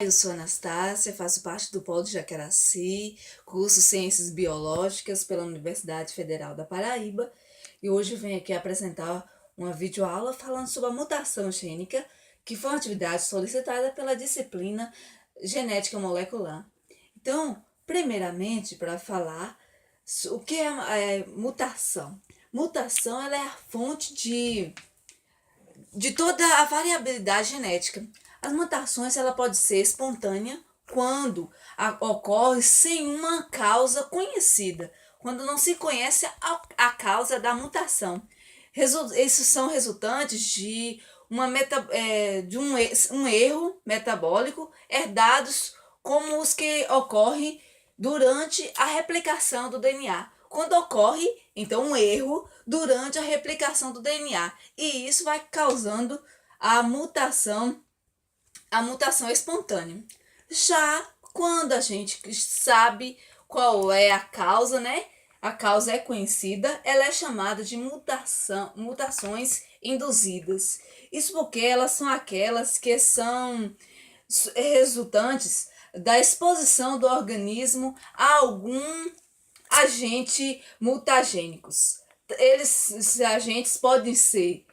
Eu sou Anastácia, faço parte do Polo de Jacaraci, curso Ciências Biológicas pela Universidade Federal da Paraíba, e hoje venho aqui apresentar uma videoaula falando sobre a mutação gênica, que foi uma atividade solicitada pela disciplina Genética Molecular. Então, primeiramente, para falar o que é mutação. Mutação ela é a fonte de toda a variabilidade genética. As mutações ela pode ser espontânea quando ocorre sem uma causa conhecida, quando não se conhece a causa da mutação. Esses são resultantes de, um erro metabólico herdados como os que ocorrem durante a replicação do DNA. Quando ocorre, então, um erro durante a replicação do DNA. E isso vai causando a mutação espontânea. Já quando a gente sabe qual é a causa, né? A causa é conhecida, ela é chamada de mutações induzidas. Isso porque elas são aquelas que são resultantes da exposição do organismo a algum agente mutagênicos. Esses agentes podem ser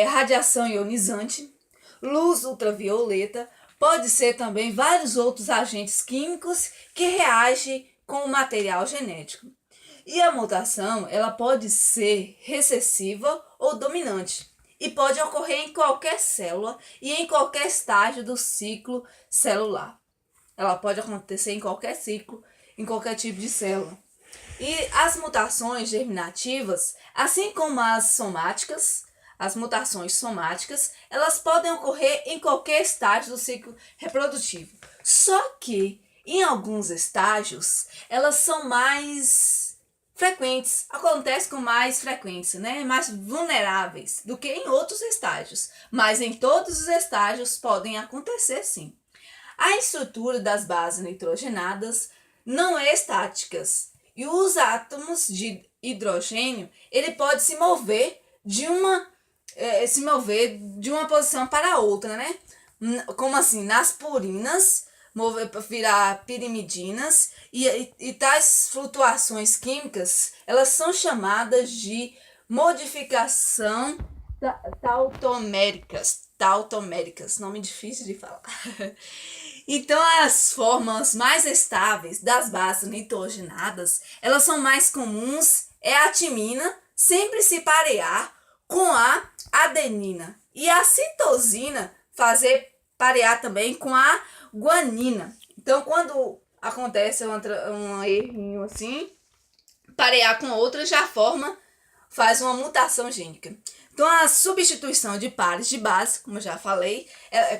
radiação ionizante, luz ultravioleta, pode ser também vários outros agentes químicos que reagem com o material genético. E a mutação ela pode ser recessiva ou dominante e pode ocorrer em qualquer célula e em qualquer estágio do ciclo celular. Ela pode acontecer em qualquer ciclo, em qualquer tipo de célula. E as mutações germinativas, assim como as mutações somáticas, elas podem ocorrer em qualquer estágio do ciclo reprodutivo. Só que, em alguns estágios, elas são mais frequentes, acontecem com mais frequência, né? Mais vulneráveis do que em outros estágios. Mas em todos os estágios podem acontecer sim. A estrutura das bases nitrogenadas não é estáticas e os átomos de hidrogênio ele pode se mover de uma posição para outra, né? Como assim? Nas purinas virar pirimidinas e tais flutuações químicas elas são chamadas de modificação tautoméricas, nome difícil de falar. Então, as formas mais estáveis das bases nitrogenadas, elas são mais comuns, é a timina, sempre se parear com a adenina. E a citosina fazer parear também com a guanina. Então, quando acontece um errinho assim, parear com outra já faz uma mutação gênica. Então, a substituição de pares de base, como eu já falei,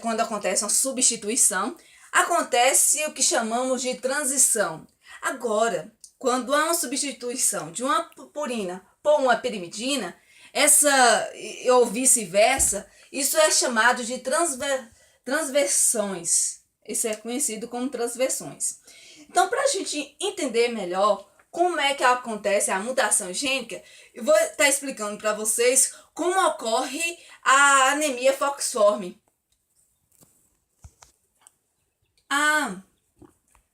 quando acontece uma substituição, acontece o que chamamos de transição. Agora, quando há uma substituição de uma purina por uma pirimidina, ou vice-versa, isso é chamado de transversões. Isso é conhecido como transversões. Então, para a gente entender melhor como é que acontece a mutação gênica, eu vou estar explicando para vocês como ocorre a anemia falciforme. A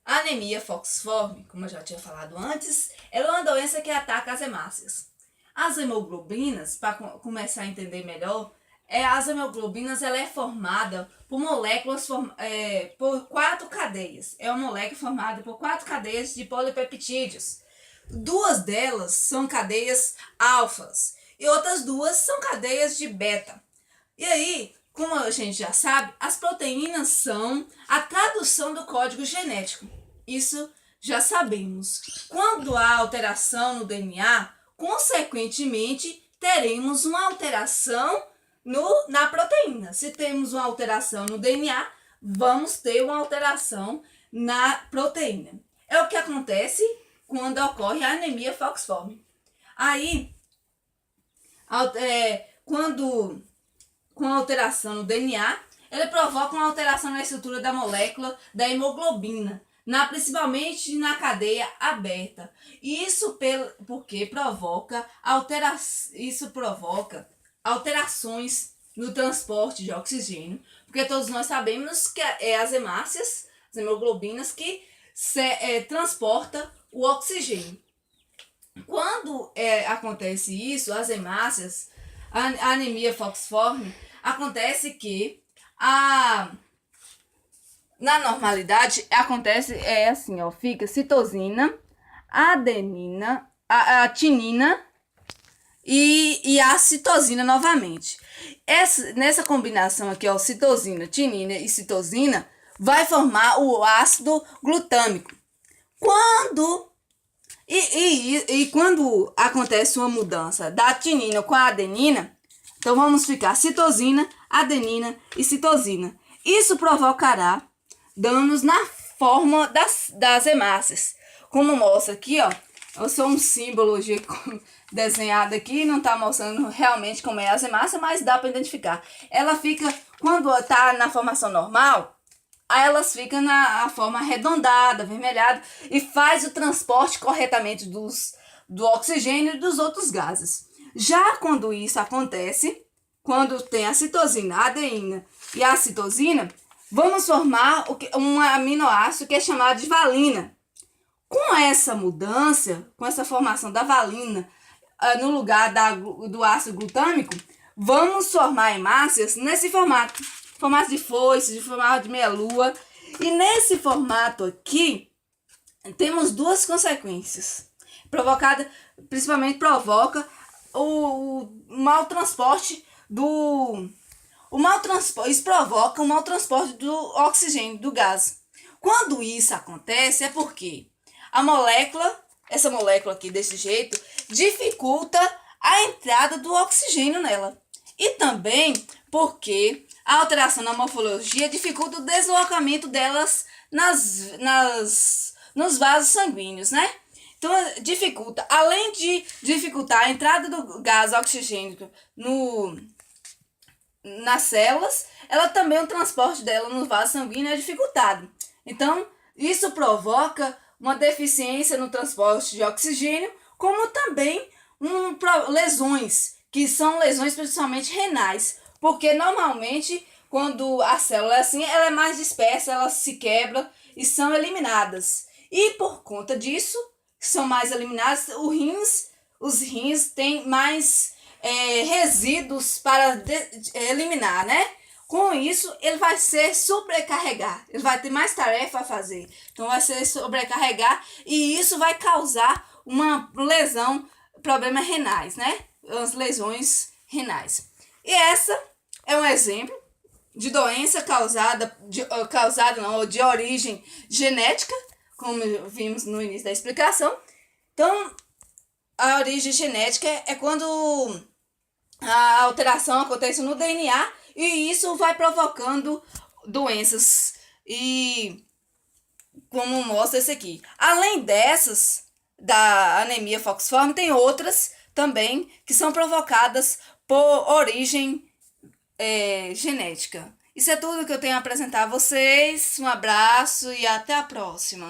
anemia falciforme, como eu já tinha falado antes, ela é uma doença que ataca as hemácias. As hemoglobinas, para começar a entender melhor, as hemoglobinas ela é formada por moléculas por 4 cadeias. É uma molécula formada por 4 cadeias de polipeptídeos. 2 delas são cadeias alfas e outras 2 são cadeias de beta. E aí, como a gente já sabe, as proteínas são a tradução do código genético. Isso já sabemos. Quando há alteração no DNA, consequentemente, teremos uma alteração na proteína. Se temos uma alteração no DNA, vamos ter uma alteração na proteína. É o que acontece quando ocorre a anemia falciforme. Aí, com a alteração no DNA, ele provoca uma alteração na estrutura da molécula da hemoglobina, principalmente na cadeia aberta. Isso porque provoca alterações no transporte de oxigênio, Porque todos nós sabemos que é as hemácias, as hemoglobinas, que transporta o oxigênio. Quando acontece isso, as hemácias, a anemia falciforme, acontece que na normalidade acontece assim, ó, fica citosina, adenina, a tinina e a citosina novamente. Nessa combinação aqui, ó, citosina, tinina e citosina, vai formar o ácido glutâmico. Quando acontece uma mudança da tinina com a adenina, então vamos ficar citosina, adenina e citosina. Isso provocará danos na forma das hemácias. Como mostra aqui, ó, eu sou um símbolo desenhado aqui, não está mostrando realmente como é as hemácias, mas dá para identificar. Ela fica, quando está na formação normal, aí elas ficam na forma arredondada, avermelhada, e faz o transporte corretamente do oxigênio e dos outros gases. Já quando isso acontece, quando tem a citosina, a adenina e a citosina, vamos formar um aminoácido que é chamado de valina. Com essa mudança, com essa formação da valina no lugar do ácido glutâmico, vamos formar hemácias nesse formato de foice, de formato de meia-lua. E nesse formato aqui, temos duas consequências. Principalmente provoca o mau transporte isso provoca o mau transporte do oxigênio, do gás. Quando isso acontece, é porque essa molécula aqui desse jeito, dificulta a entrada do oxigênio nela. E também porque a alteração na morfologia dificulta o deslocamento delas nos vasos sanguíneos, né? Então, dificulta, além de dificultar a entrada do gás oxigênico nas células, ela também, o transporte dela no vaso sanguíneo é dificultado. Então, isso provoca uma deficiência no transporte de oxigênio, como também lesões, que são lesões principalmente renais, porque normalmente quando a célula é assim, ela é mais dispersa, ela se quebra e são eliminadas. E por conta disso, são mais eliminadas, os rins têm mais resíduos para eliminar, né? Com isso, ele vai ser sobrecarregar, ele vai ter mais tarefa a fazer. Então, vai ser sobrecarregar e isso vai causar uma lesão, problemas renais, né? As lesões renais. E essa é um exemplo de doença de origem genética, como vimos no início da explicação. Então, a origem genética é quando a alteração acontece no DNA e isso vai provocando doenças, e como mostra esse aqui. Além dessas, da anemia falciforme, tem outras também que são provocadas por origem genética. Isso é tudo que eu tenho a apresentar a vocês. Um abraço e até a próxima.